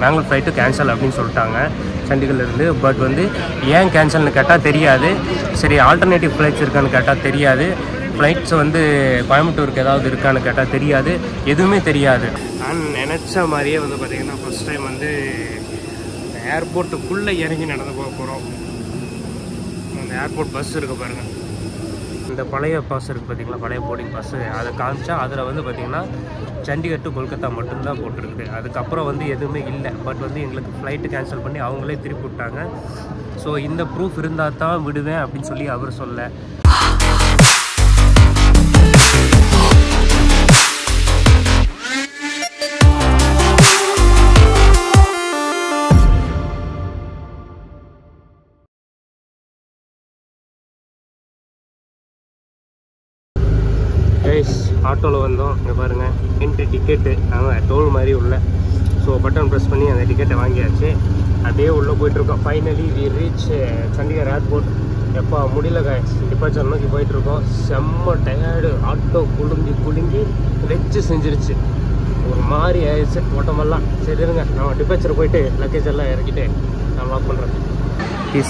Bangalore flight cancel அப்படின்னு சொல்லிட்டாங்க சண்டிகர்லேருந்து. But வந்து ஏன் கேன்சல்னு கேட்டால் தெரியாது. சரி ஆல்டர்னேட்டிவ் ஃப்ளைட்ஸ் இருக்கான்னு கேட்டால் தெரியாது. ஃப்ளைட்ஸ் வந்து கோயம்புத்தூருக்கு ஏதாவது இருக்கான்னு கேட்டால் தெரியாது. எதுவுமே தெரியாது. நான் நினச்ச மாதிரியே வந்து பார்த்திங்கன்னா ஃபஸ்ட் டைம் வந்து ஏர்போர்ட்டுக்குள்ளே இறங்கி நடந்து போக போகிறோம். அந்த ஏர்போர்ட் பஸ் இருக்க பாருங்கள், இந்த பழைய பாஸ் இருக்குது பார்த்திங்களா, பழைய போர்டிங் பஸ்ஸு. அதை காமிச்சா அதில் வந்து பார்த்திங்கன்னா சண்டிகர் டு கொல்கத்தா மட்டும்தான் போட்டிருக்கு. அதுக்கப்புறம் வந்து எதுவுமே இல்லை. பட் வந்து எங்களுக்கு ஃப்ளைட்டு கேன்சல் பண்ணி அவங்களே திருப்பி விட்டாங்க. ஸோ இந்த ப்ரூஃப் இருந்தால் தான் விடுவேன் அப்படின்னு சொல்லி அவர் சொல்ல. ஆட்டோவில் வந்தோம். இங்கே பாருங்கள் என்ட்ரி டிக்கெட்டு அவன் டோல் மாதிரி உள்ள. ஸோ பட்டன் ப்ரெஸ் பண்ணி அந்த டிக்கெட்டை வாங்கியாச்சு. அப்படியே உள்ளே போயிட்டுருக்கோம். Finally we reach Chandigarh airport. எப்போ முடியல காய்ஸ், டிபார்ச்சர் நோக்கி போயிட்டுருக்கோம். செம்ம டயர்டு. ஆட்டோ குலுங்கி வச்சு செஞ்சிருச்சு. ஒரு மாதிரி ஆயிடுச்சு ஓட்டமெல்லாம். சரி இருங்க, நான் டிபார்ச்சர் போயிட்டு லக்கேஜ் எல்லாம் இறக்கிட்டு நான் வாக் பண்ணுறேன்.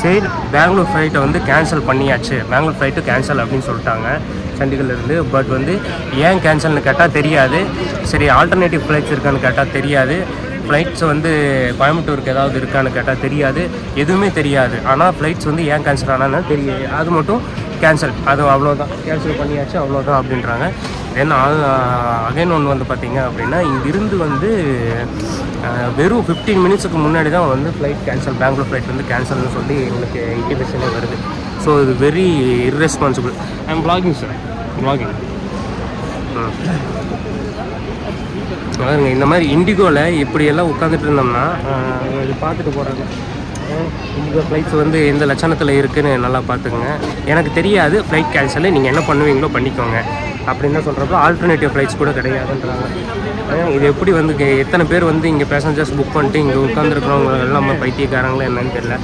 சைடு பெங்களூர் ஃப்ளைட்டை வந்து கேன்சல் பண்ணியாச்சு. பெங்களூர் ஃப்ளைட்டு கேன்சல் அப்படின்னு சொல்லிட்டாங்க சண்டிகர்லேருந்து. பட் வந்து ஏன் கேன்சல்னு கேட்டால் தெரியாது. சரி ஆல்டர்னேட்டிவ் ஃப்ளைட்ஸ் இருக்கான்னு கேட்டால் தெரியாது. ஃப்ளைட்ஸ் வந்து கோயம்புத்தூருக்கு ஏதாவது இருக்கான்னு கேட்டால் தெரியாது. எதுவுமே தெரியாது. ஆனால் ஃப்ளைட்ஸ் வந்து ஏன் கேன்சல் ஆனான்னு தெரியாது. அது மட்டும் கேன்சல், அது அவ்வளோதான், கேன்சல் பண்ணியாச்சு அவ்வளோதான் அப்படின்றாங்க. தென் அகைன் ஒன்று வந்து பார்த்திங்க அப்படின்னா இங்கிருந்து வந்து வெறும் 15 மினிட்ஸுக்கு முன்னாடி தான் வந்து ஃப்ளைட் கேன்சல், பெங்களூர் ஃப்ளைட் வந்து கேன்சல்னு சொல்லி எங்களுக்கு இன்டிமேஷனே வருது. ஸோ இது very irresponsible. I am vlogging sir, vlogging. பாருங்க இந்த மாதிரி இண்டிகோவில் இப்படியெல்லாம் உட்காந்துட்டு இருந்தோம்னா இது பார்த்துட்டு போகிறாங்க. இண்டிகோ ஃப்ளைட்ஸ் வந்து எந்த லட்சணத்தில் இருக்குதுன்னு நல்லா பார்த்துக்குங்க. எனக்கு தெரியாது ஃப்ளைட் கேன்சலு, நீங்கள் என்ன பண்ணுவீங்களோ பண்ணிக்கோங்க அப்படின்னு தான் சொல்கிறப்போ ஆல்டர்னேட்டிவ் ஃப்ளைட்ஸ் கூட கிடையாதுன்றாங்க. இது எப்படி வந்து எத்தனை பேர் வந்து இங்கே பேசஞ்சர்ஸ் புக் பண்ணிட்டு இங்கே உட்காந்துருக்குறவங்க எல்லாம் பைத்தியக்காரங்களா என்னன்னு தெரியல.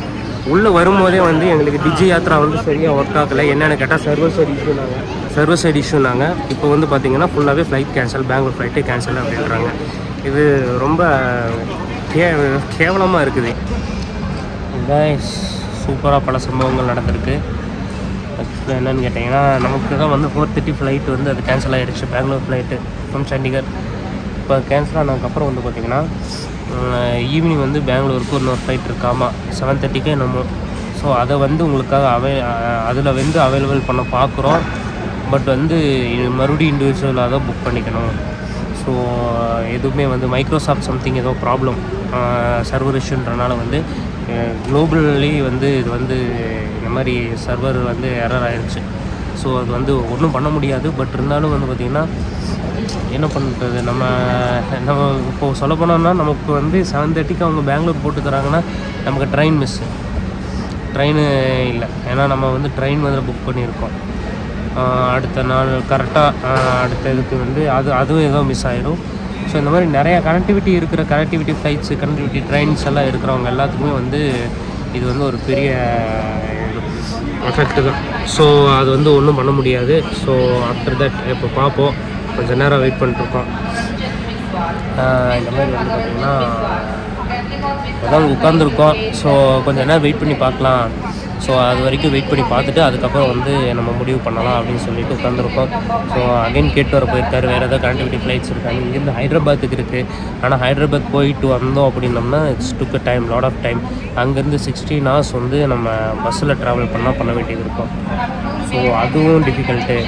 உள்ளே வரும்போதே வந்து எங்களுக்கு டிஜி யாத்ரா வந்து சரியாக ஒர்க் ஆகலை. என்னென்னு கேட்டால் சர்வர் சைடு இஷ்யூனாங்க. இப்போ வந்து பார்த்திங்கன்னா ஃபுல்லாகவே ஃப்ளைட் கேன்சல், பெங்களூர் ஃப்ளைட்டே கேன்சல் அப்படின்றாங்க. இது ரொம்ப கேவலமாக இருக்குது. சூப்பராக பல சம்பவங்கள் நடந்திருக்கு. என்னென்னு கேட்டிங்கன்னா நமக்கு தான் வந்து 4:30 ஃப்ளைட் வந்து அது கேன்சல் ஆகிடுச்சு, பெங்களூர் ஃப்ளைட்டு ஃப்ரம் சண்டிகர். இப்போ கேன்சல் ஆனதுக்கப்புறம் வந்து பார்த்திங்கன்னா ஈவினிங் வந்து பெங்களூருக்கு இன்னொரு ஃப்ளைட் இருக்காமா 7:30க்கே என்னமோ. ஸோ அதை வந்து உங்களுக்காக அதில் வந்து அவைலபிள் பண்ண பார்க்குறோம். பட் வந்து மறுபடியும் இண்டிவிஜுவலாக தான் புக் பண்ணிக்கணும். ஸோ எதுவுமே வந்து மைக்ரோசாஃப்ட் சம்திங் ஏதோ ப்ராப்ளம், சர்வர் இஷ்யூன்றனால வந்து குளோபலி வந்து இது வந்து இந்த மாதிரி சர்வர் வந்து எரர் ஆகிடுச்சு. ஸோ அது வந்து ஒன்றும் பண்ண முடியாது. பட் இருந்தாலும் வந்து பார்த்திங்கன்னா என்ன பண்ணுறது, நம்ம இப்போது சொல்ல போனோம்னா நமக்கு வந்து 7:30க்கு அவங்க பெங்களூர் போட்டு தராங்கன்னா நமக்கு ட்ரெயின் மிஸ்ஸு, ட்ரெயின் இல்லை. ஏன்னா நம்ம வந்து ட்ரெயின் வந்து புக் பண்ணியிருக்கோம். அடுத்த நாள் கரெக்டாக அடுத்த இதுக்கு வந்து அதுவும் ஏதோ மிஸ் ஆகிடும். ஸோ இந்த மாதிரி நிறையா கனெக்டிவிட்டி இருக்கிற கனெக்டிவிட்டி ஃப்ளைட்ஸு, கனெக்டிவிட்டி ட்ரெயின்ஸ் எல்லாம் இருக்கிறவங்க எல்லாத்துக்குமே வந்து இது வந்து ஒரு பெரிய எஃபெக்ட் தான். ஸோ அது வந்து ஒன்றும் பண்ண முடியாது. ஸோ ஆஃப்டர் தட் இப்போ பார்ப்போம். கொஞ்சம் நேரம் வெயிட் பண்ணிட்டுருக்கோம். இந்த மாதிரி வந்து பார்த்திங்கன்னா அதான் உட்காந்துருக்கோம். ஸோ கொஞ்சம் நேரம் வெயிட் பண்ணி பார்க்கலாம். ஸோ அது வரைக்கும் வெயிட் பண்ணி பார்த்துட்டு அதுக்கப்புறம் வந்து நம்ம முடிவு பண்ணலாம் அப்படின்னு சொல்லிட்டு உட்காந்துருக்கோம். ஸோ அகைன் கேட்டு வர போயிருக்காரு வேறு ஏதாவது கனெக்டிவிட்டி ஃப்ளைட்ஸ் இருக்காங்க. இங்கேருந்து ஹைதராபாத்துக்கு இருக்குது. ஆனால் ஹைதராபாத் போயிட்டு வந்தோம் அப்படின்னோம்னா it's took time, lot of time. அங்கேருந்து 16 hours வந்து நம்ம பஸ்ஸில் ட்ராவல் பண்ண வேண்டியது இருக்கும். ஸோ அதுவும் டிஃபிகல்ட்டு.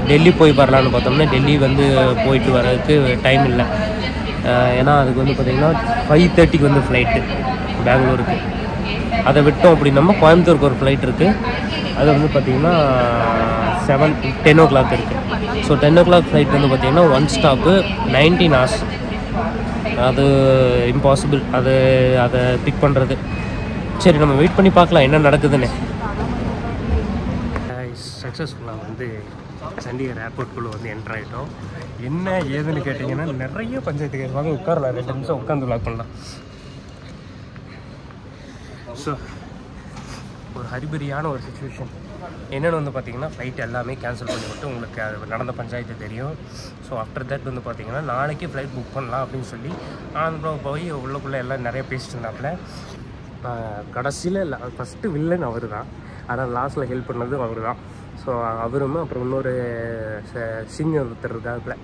டெல்லி போய் வரலான்னு பார்த்தோம்னா டெல்லி வந்து போயிட்டு வர்றதுக்கு டைம் இல்லை. ஏன்னா அதுக்கு வந்து பார்த்திங்கன்னா 5:30க்கு வந்து ஃப்ளைட்டு பெங்களூருக்கு. அதை விட்டோம் அப்படின்னோம்னா கோயம்புத்தூருக்கு ஒரு ஃப்ளைட் இருக்குது. அது வந்து பார்த்திங்கன்னா 10 o'clock இருக்குது. ஸோ 10 o'clock ஃப்ளைட் வந்து பார்த்திங்கன்னா 1 ஸ்டாப்பு 19 hours. அது இம்பாசிபிள் அதை பிக் பண்ணுறது. சரி நம்ம வெயிட் பண்ணி பார்க்கலாம் என்ன நடக்குதுன்னு. சக்ஸஸ்ஃபுல்லாக வந்து சண்டிகர் ஏர்போர்ட்குள்ளே வந்து என்ட்ரு ஆகிட்டோம். என்ன ஏதுன்னு கேட்டிங்கன்னா நிறைய பஞ்சாயத்து கேட்பாங்க. உட்காரலாம், 2 நிமிஷம் உட்காந்து லாக் பண்ணலாம். ஸோ ஒரு ஹரிபரியான ஒரு சுச்சுவேஷன். என்னென்னு வந்து பார்த்திங்கன்னா ஃப்ளைட் எல்லாமே கேன்சல் பண்ணி விட்டு உங்களுக்கு அது நடந்த பஞ்சாயத்து தெரியும். ஸோ ஆஃப்டர் தட் வந்து பார்த்திங்கன்னா நாளைக்கு ஃப்ளைட் புக் பண்ணலாம் அப்படின்னு சொல்லி ஆந்திரம் போய் உள்ளுக்குள்ளே எல்லாம் நிறைய பேசிட்டு இருந்தாப்புல. கடைசியில் ஃபஸ்ட்டு வில்லன் அவர் தான், ஆனால் லாஸ்ட்டில் ஹெல்ப் பண்ணதும் அவர் தான். ஸோ அவரும் அப்புறம் இன்னொரு சிங் ஒருத்தர் இருக்காப்புல.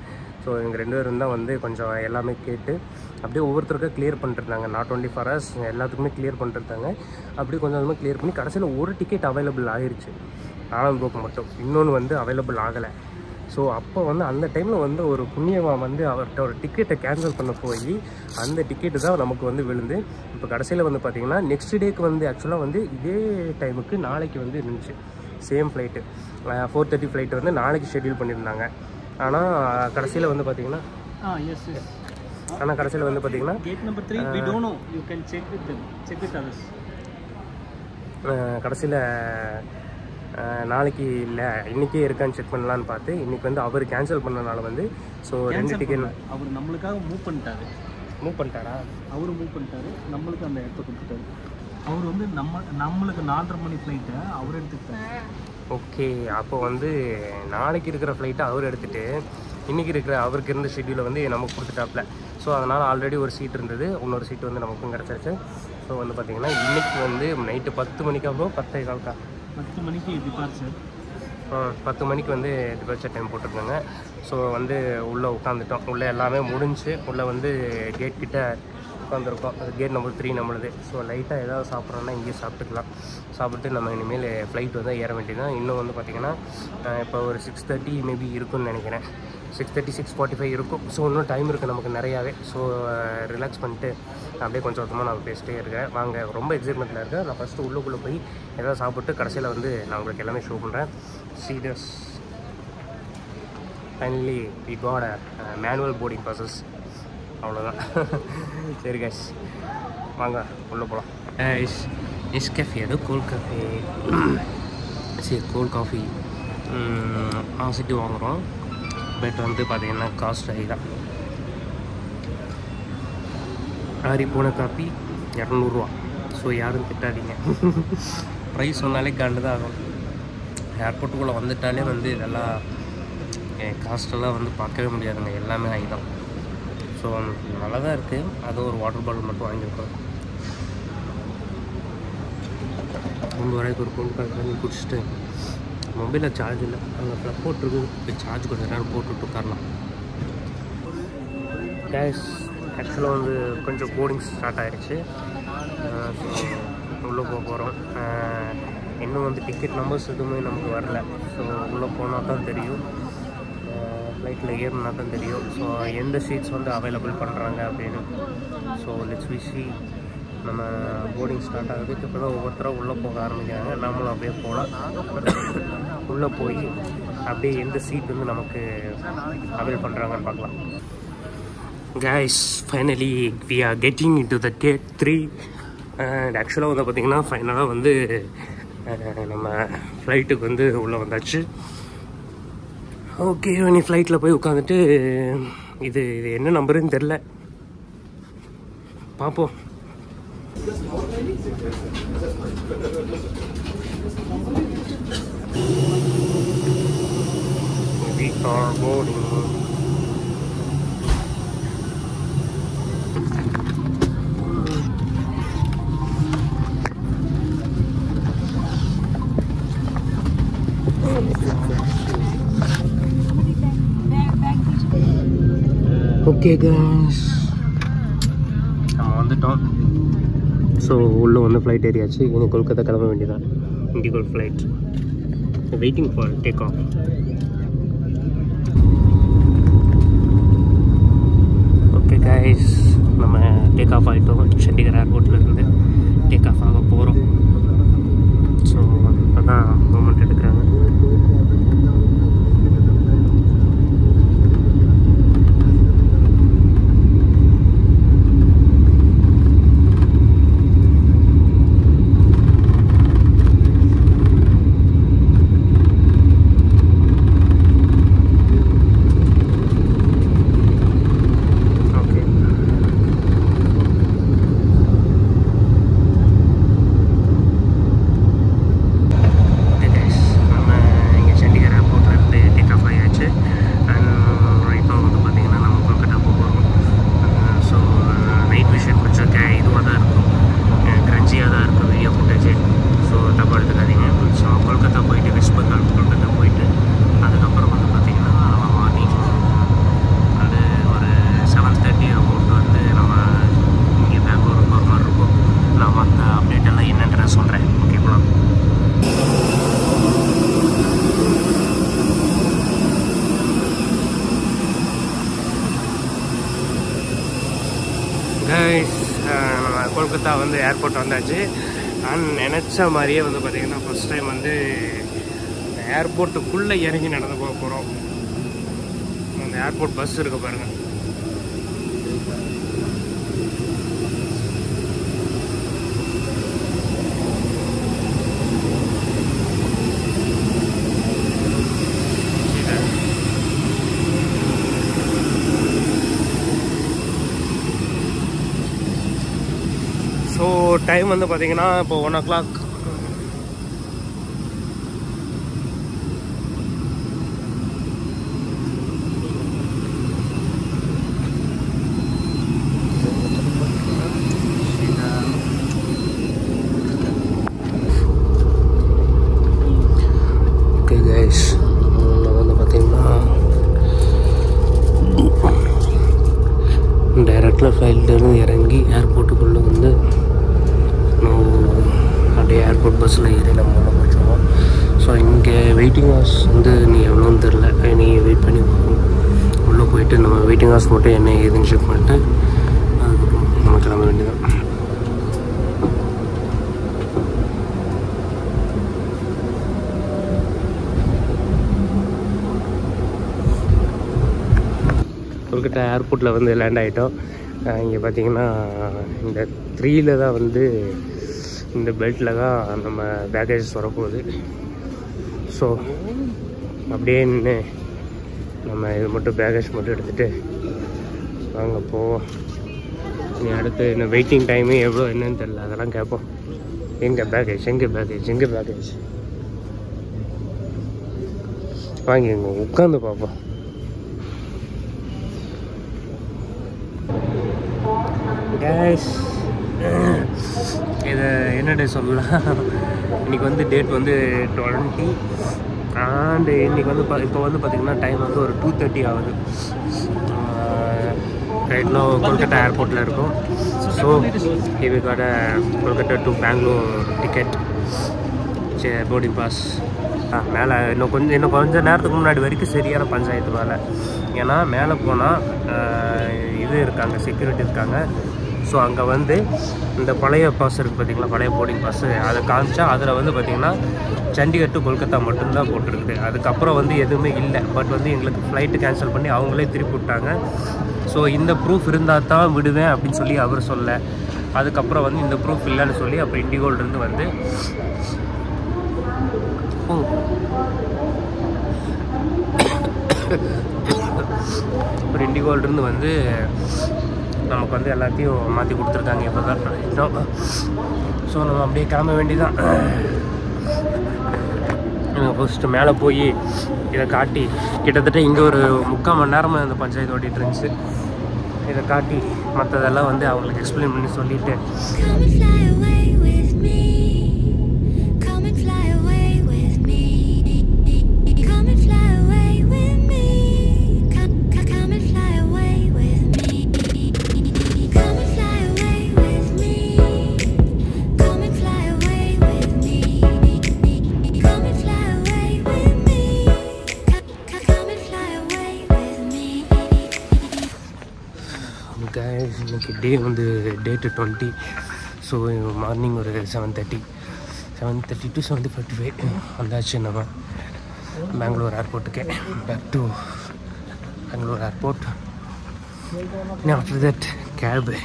ஸோ இவங்க 2 பேரும் தான் வந்து கொஞ்சம் எல்லாமே கேட்டு அப்படியே ஒவ்வொருத்தருக்கும் கிளியர் பண்ணிட்டுருந்தாங்க. நாட் ஒன்லி ஃபார் அஸ், எல்லாத்துக்குமே கிளியர் பண்ணிட்டுருந்தாங்க. அப்படியே கொஞ்சம் கொஞ்சமாக கிளியர் பண்ணி கடைசியில் ஒரு டிக்கெட் அவைலபிள் ஆகிருச்சு ஆனந்த்போக்கு மட்டும், இன்னொன்று வந்து அவைலபிள் ஆகலை. ஸோ அப்போ வந்து அந்த டைமில் வந்து ஒரு புண்ணியமாக வந்து அவர்கிட்ட ஒரு டிக்கெட்டை கேன்சல் பண்ண போய் அந்த டிக்கெட்டு தான் நமக்கு வந்து விழுந்து இப்போ கடைசியில் வந்து பார்த்திங்கன்னா நெக்ஸ்ட் டேக்கு வந்து ஆக்சுவலாக வந்து இதே டைமுக்கு நாளைக்கு வந்து இருந்துச்சு சேம் ஃப்ளைட்டு. 4:30 ஃப்ளைட்டு வந்து நாளைக்கு ஷெட்யூல் பண்ணியிருந்தாங்க. ஆனால் கடைசியில் வந்து பார்த்திங்கன்னா கடைசியில் வந்து பார்த்திங்கன்னா gate number 3 we don't know, you can check with them, check with others. கடைசியில் நாளைக்கு இல்லை இன்றைக்கே இருக்கான்னு செக் பண்ணலான்னு பார்த்து இன்றைக்கி வந்து அவர் கேன்சல் பண்ணனால வந்து ஸோ 2 டிக்கெட் அவர் நம்மளுக்காக மூவ் பண்ணிட்டாரா அவரு மூவ் பண்ணிட்டாரு, நம்மளுக்கு அந்த இடத்த கொடுத்துட்டாரு. அவர் வந்து நம்மளுக்கு 4:30 மணி ஃப்ளைட்டை அவர் எடுத்துக்கிட்டாரு. ஓகே, அப்போ வந்து நாளைக்கு இருக்கிற ஃப்ளைட்டை அவர் எடுத்துகிட்டு இன்றைக்கி இருக்கிற அவருக்கு இருந்த ஷெட்யூலை வந்து நமக்கு கொடுத்துட்டாப்புல. ஸோ அதனால் ஆல்ரெடி ஒரு சீட் இருந்தது, இன்னொரு சீட்டு வந்து நமக்கும் கிடச்சிருச்சு. ஸோ வந்து பார்த்திங்கன்னா இன்றைக்கி வந்து நைட்டு 10 மணிக்கு அப்புறம் 10 மணிக்கு டிபார்ச்சர், 10 மணிக்கு வந்து டிபார்ச்சர் டைம் போட்டிருந்தாங்க. ஸோ வந்து உள்ளே உட்காந்துட்டோம், உள்ளே எல்லாமே முடிஞ்சு உள்ளே வந்து கேட் கிட்ட உட்காந்துருக்கோம். அது கேட் நம்பர் 3 நம்மளுது. ஸோ லைட்டாக ஏதாவது சாப்பிட்றோன்னா இங்கேயே சாப்பிட்டுக்கலாம். சாப்பிட்டு நம்ம இனிமேல் ஃப்ளைட் வந்து ஏற வேண்டியதான். இன்னும் வந்து பார்த்திங்கன்னா இப்போ ஒரு 6:30 மேபி இருக்குன்னு நினைக்கிறேன், 6:30 6:45 இருக்கும். ஸோ இன்னும் டைம் இருக்குது நமக்கு நிறையாவே. ஸோ ரிலாக்ஸ் பண்ணிட்டு அப்படியே கொஞ்சம் கொஞ்சமாக நான் பேசிட்டே இருக்கேன். வாங்க, ரொம்ப எக்ஸைட்மெண்ட்டில் இருக்கேன். நான் ஃபஸ்ட்டு உள்ளுக்குள்ளே போய் எதாவது சாப்பிட்டு கடைசியில் வந்து நான் உங்களுக்கு எல்லாமே ஷோ பண்ணுறேன். Serious finally we got manual boarding process. அவ்வளோதான். சரி கைஸ், வாங்க உள்ளே போகலாம். நெஸ்கஃபே, அது கோல்ட் காஃபி, சரி கோல்ட் காஃபி ஆசிட்டு வாங்குகிறோம். பட் வந்து பார்த்திங்கன்னா காஸ்ட் ஹை தான். ஆறி போன காப்பி 200 ரூபா. ஸோ யாரும் திட்டாதீங்க, ப்ரைஸ் சொன்னாலே கண்டு தான் ஆகும். ஏர்போர்ட்டுக்குள்ளே வந்துட்டாலே வந்து இதெல்லாம் காஸ்ட்டெல்லாம் வந்து பார்க்கவே முடியாதுங்க, எல்லாமே ஹை தான். ஸோ நல்லா தான் இருக்குது. அது ஒரு வாட்டர் பாட்டில் மட்டும் வாங்கியிருக்கோம். 3 வரைக்கும் ஒரு கோல்ட் காஃபி பண்ணி குடிச்சிட்டு மொபைலில் சார்ஜ் இல்லை, அங்கே ப்ளக் போட்டுருக்கு, போய் சார்ஜ் கொஞ்சம் நேரம் போட்டுவிட்டு உட்காரலாம். கேஷ் ஆக்சுவலாக வந்து கொஞ்சம் போர்டிங் ஸ்டார்ட் ஆகிடுச்சு. ஸோ உள்ளே போக போகிறோம். இன்னும் வந்து டிக்கெட் நம்பர்ஸ் எதுவுமே நமக்கு வரல. ஸோ உள்ளே போனால் தான் தெரியும், ஃப்ளைட்டில் ஏறினா தான் தெரியும். ஸோ எந்த சீட்ஸ் வந்து அவைலபிள் பண்ணுறாங்க அப்படின்னு. So let's we see. நம்ம போர்டிங் ஸ்டார்ட் ஆகுதுக்கு இப்போ தான் ஒவ்வொருத்தரும் உள்ளே போக ஆரம்பிக்கிறாங்க. நம்மளும் அப்படியே போகலாம். உள்ளே போய் அப்படியே எந்த சீட் வந்து நமக்கு அவைல் பண்ணுறாங்கன்னு பார்க்கலாம். Guys, finally we are getting into the gate 3. And ஆக்சுவலாக வந்து பார்த்திங்கன்னா ஃபைனலாக வந்து நம்ம ஃப்ளைட்டுக்கு வந்து உள்ளே வந்தாச்சு. ஓகே, நீ ஃப்ளைட்டில் போய் உட்காந்துட்டு இது என்ன நம்பருன்னு தெரில, பார்ப்போம். We are boarding. Okay guys, நம்ம வந்துட்டோம். ஸோ உள்ளே வந்து ஃப்ளைட் ஏறியாச்சு. இனி கொல்கத்தா கிளம்ப வேண்டியதான். Indigo flight waiting for take off. Okay guys, நம்ம டேக் ஆஃப் ஆகிட்டோம். சண்டிகர் ஏர்போர்ட்லேருந்து டேக் ஆஃப் ஆக போகிறோம். ஸோ இப்போ தான் மூமெண்ட் எடுக்கிறாங்க. நம்ம கொல்கத்தா வந்து ஏர்போர்ட் வந்தாச்சு. நான் நினச்ச மாதிரியே வந்து பார்த்திங்கன்னா ஃபஸ்ட் டைம் வந்து ஏர்போர்ட்டுக்குள்ளே இறங்கி நடந்து போக போகிறோம். அந்த ஏர்போர்ட் பஸ் இருக்க பாருங்கள். ஸோ டைம் வந்து பார்த்திங்கன்னா இப்போ 1 o'clock. ஓகே கைஸ், வந்து பார்த்திங்கன்னா டைரக்டில் ஃப்ளைட்லேருந்து இறங்கி ஏர்போர்ட்டுக்குள்ளே வந்து அப்படியே ஏர்போர்ட் பஸ்ஸில் ஏறி நம்ம உள்ள போயிடுவோம். ஸோ இங்கே வெயிட்டிங் ஹவர்ஸ் வந்து நீ எவ்வளோன்னு தெரில, நீ வெயிட் பண்ணி பார்க்கணும். உள்ளே போயிட்டு நம்ம வெயிட்டிங் ஹவர்ஸ் மட்டும் என்ன ஏதுன்னு செக் பண்ணிட்டு அதுக்கப்புறம் நம்ம கிளம்ப வேண்டியதான். கொல்கத்தா ஏர்போர்ட்டில் வந்து லேண்ட் ஆகிட்டோம். இங்கே பார்த்தீங்கன்னா இந்த 3 தான் வந்து இந்த பெல்ட்டில் தான் நம்ம பேக்கேஜஸ் வரப்போகுது. ஸோ அப்படியே நின்று நம்ம இது மட்டும் பேக்கேஜ் மட்டும் எடுத்துகிட்டு வாங்க போவோம். நீ அடுத்து இன்னும் வெயிட்டிங் டைமு எவ்வளோ என்னன்னு தெரில, அதெல்லாம் கேட்போம். எங்கே பேக்கேஜ், எங்கே பேக்கேஜ், எங்கே பேக்கேஜ், வாங்கிங்க உட்காந்து பார்ப்போம். கேஸ் இதை என்ன டே சொல்லலாம், இன்றைக்கி வந்து டேட் வந்து 20 அண்டு இன்றைக்கி வந்து இப்போ வந்து பார்த்திங்கன்னா டைம் வந்து ஒரு 2:30 ஆகுது. ரைட் நோ கொல்கத்தா ஏர்போர்ட்டில் இருக்கும். ஸோ இதுக்கான Kolkata to Bangalore ticket, boarding pass. மேலே இன்னும் கொஞ்சம் நேரத்துக்கு முன்னாடி வரைக்கும் சரியான பஞ்சாயத்து வேலை. ஏன்னா மேலே போனால் இது இருக்காங்க, செக்யூரிட்டி இருக்காங்க. ஸோ அங்கே வந்து இந்த பழைய பாஸ் இருக்குது பார்த்திங்களா, பழைய போர்டிங் பாஸு, அதை காமிச்சா அதில் வந்து பார்த்திங்கன்னா சண்டிகர் டு கொல்கத்தா மட்டும்தான் போட்டிருக்குது. அதுக்கப்புறம் வந்து எதுவுமே இல்லை. பட் வந்து எங்களுக்கு ஃப்ளைட்டு கேன்சல் பண்ணி அவங்களே திருப்பி விட்டாங்க. ஸோ இந்த ப்ரூஃப் இருந்தால் தான் விடுவேன் அப்படின்னு சொல்லி அவர் சொல்ல, அதுக்கப்புறம் வந்து இந்த ப்ரூஃப் இல்லைன்னு சொல்லி அப்புறம் இண்டிகோல்லேருந்து வந்து ஒரு இண்டிகோல்லேருந்து வந்து நமக்கு வந்து எல்லாத்தையும் மாற்றி கொடுத்துருக்காங்க. இப்போ தான் ஸோ நம்ம அப்படியே கிளம்ப வேண்டியதான். ஃபஸ்ட்டு மேலே போய் இதை காட்டி, கிட்டத்தட்ட இங்கே ஒரு 3/4 மணி நேரமாக அந்த பஞ்சாயத்து ஓட்டிகிட்டு இருந்துச்சு. இதை காட்டி மற்றதெல்லாம் வந்து அவங்களுக்கு எக்ஸ்பிளைன் பண்ணி சொல்லிவிட்டு இன்னைக்கு டே வந்து டேட்டு 20. ஸோ மார்னிங் ஒரு 7:30 to 7:45 வந்தாச்சு நம்ம பெங்களூர் ஏர்போர்ட்டுக்கு. Back to Bangalore airport. After that cab.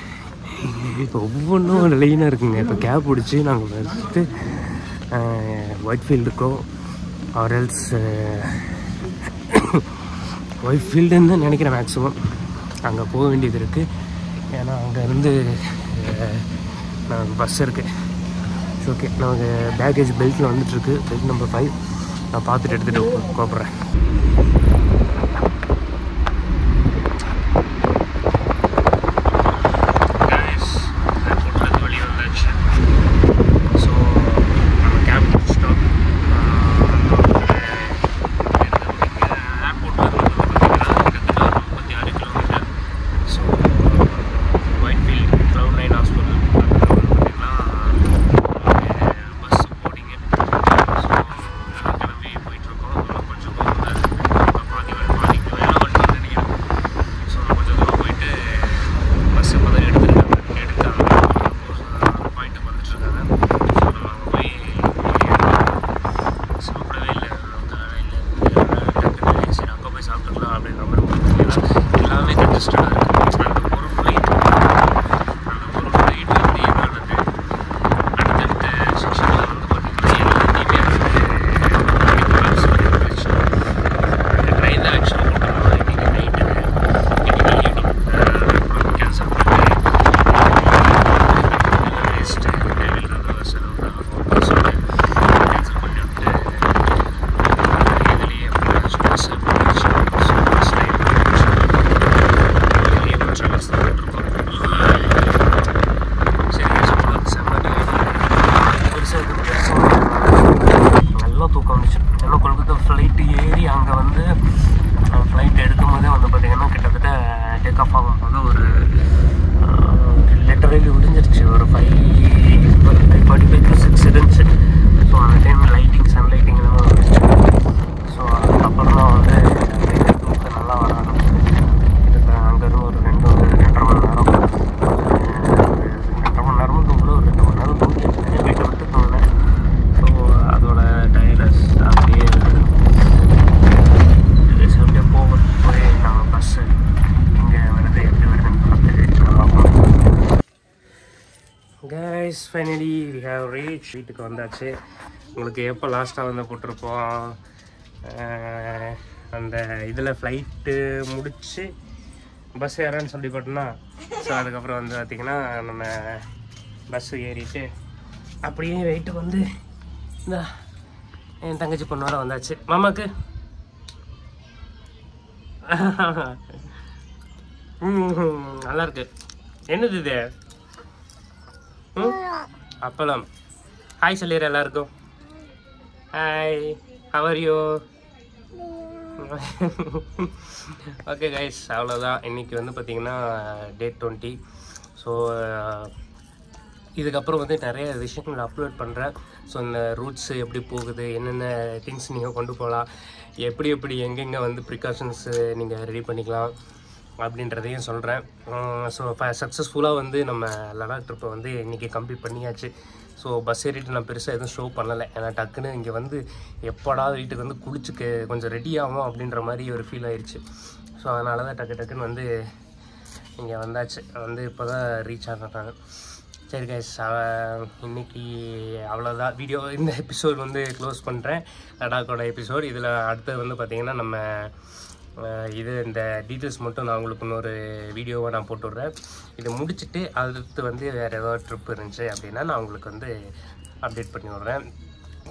இப்போ ஒவ்வொன்றும் லைனாக இருக்குங்க. இப்போ கேப் பிடிச்சி நாங்கள் வந்துட்டு ஒயிட்ஃபீல்டுக்கோ ஆர்எல்ஸ் ஒயிட்ஃபீல்டுன்னு தான் நினைக்கிறேன் மேக்ஸிமம். அங்கே போக வேண்டியது இருக்குது. ஏன்னா அங்கேருந்து பஸ் இருக்குது. ஓகே, நமக்கு பேக்கேஜ் பெல்ட்டில் வந்துட்டுருக்கு. பெல்ட் நம்பர் 5 நான் பார்த்துட்டு எடுத்துகிட்டு கூப்பிட்றேன். ஒரு 5:45 to 6 இருந்துச்சு. ஸோ அந்த டைம் லைட்டிங் சன்லைட்டிங் எல்லாம் வந்துச்சு. ஸோ அதுக்கப்புறம் தான் வந்து தூக்கம் நல்லா வர ஆரம்பிச்சது. இதுக்கு அங்கேருந்து ஒரு 2.5 மணி நேரம் 2.5 மணி நேரமும் தூங்கல, ஒரு 2 மணி நேரம் தூங்கி வீட்டை விட்டு தூங்கினேன். ஸோ அதோட டயர்னஸ் அப்படியே இருக்குது. அப்படியே போய் நம்ம பஸ்ஸு இங்கே வருது, எப்படி வருதுன்னு பார்த்து பார்ப்போம். Guys finally we have reach. வீட்டுக்கு வந்தாச்சு. உங்களுக்கு எப்போ லாஸ்ட்டாக வந்து போட்டிருப்போம் அந்த இதில் ஃப்ளைட்டு முடித்து பஸ் ஏறான்னு சொல்லி போட்டோன்னா. ஸோ அதுக்கப்புறம் வந்து பார்த்திங்கன்னா நம்ம பஸ்ஸு ஏறிட்டு அப்படியே வெயிட்டுக்கு வந்து இந்த என் தங்கச்சி பொண்ணோட வந்தாச்சு. மாமாக்கு நல்லாயிருக்கு. என்னது இது? அப்பளம். ஹாய் சொல்லிடுற எல்லாருக்கும். Hi, how are you? Okay guys, அவ்வளோதான். இன்றைக்கி வந்து பார்த்திங்கன்னா டேட் 20. ஸோ இதுக்கப்புறம் வந்து நிறைய விஷயங்கள் அப்லோட் பண்ணுறேன். ஸோ இந்த ரூட்ஸு எப்படி போகுது, என்னென்ன திங்ஸ் நீங்கள் கொண்டு போகலாம், எப்படி எங்கெங்கே வந்து ப்ரிகாஷன்ஸு நீங்கள் ரெடி பண்ணிக்கலாம் அப்படின்றதையும் சொல்கிறேன். ஸோ சக்ஸஸ்ஃபுல்லாக வந்து நம்ம லடாக் ட்ரிப்பை வந்து இன்றைக்கி கம்ப்ளீட் பண்ணியாச்சு. ஸோ பஸ் ஏறிட்டு நான் பெருசாக எதுவும் ஷோ பண்ணலை. ஏன்னா டக்குன்னு இங்கே வந்து எப்படா வீட்டுக்கு வந்து குளிச்சுக்கு கொஞ்சம் ரெடி ஆகும் அப்படின்ற மாதிரி ஒரு ஃபீல் ஆயிடுச்சு. ஸோ அதனால தான் டக்குன்னு வந்து இங்கே வந்தாச்சு. வந்து இப்போ தான் ரீச் ஆகிட்டாங்க. சரி கைஸ், இன்றைக்கி அவ்வளோதான் வீடியோ. இந்த எபிசோட் வந்து க்ளோஸ் பண்ணுறேன், லடாக்கோட எபிசோட். இதில் அடுத்தது வந்து பார்த்திங்கன்னா நம்ம இந்த டீட்டெயில்ஸ் மட்டும் நான் உங்களுக்கு இன்னொரு வீடியோவாக நான் போட்டுவிட்றேன். இதை முடிச்சுட்டு அடுத்து வந்து வேறு ஏதாவது ட்ரிப் இருந்துச்சு அப்படின்னா நான் உங்களுக்கு வந்து அப்டேட் பண்ணி விட்றேன்.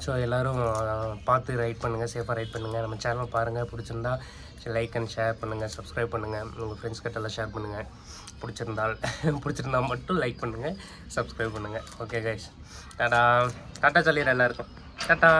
ஸோ எல்லோரும் பார்த்து ரைட் பண்ணுங்கள், சேஃபாக ரைட் பண்ணுங்கள். நம்ம சேனல் பாருங்கள், பிடிச்சிருந்தா லைக் அண்ட் ஷேர் பண்ணுங்கள், சப்ஸ்கிரைப் பண்ணுங்கள், உங்கள் ஃப்ரெண்ட்ஸ் கிட்டலாம் ஷேர் பண்ணுங்கள். பிடிச்சிருந்தா மட்டும் லைக் பண்ணுங்கள், சப்ஸ்கிரைப் பண்ணுங்கள். Okay guys, tata. டாட்டா சொல்லிடுறேன் எல்லாருக்கும். டாட்டா.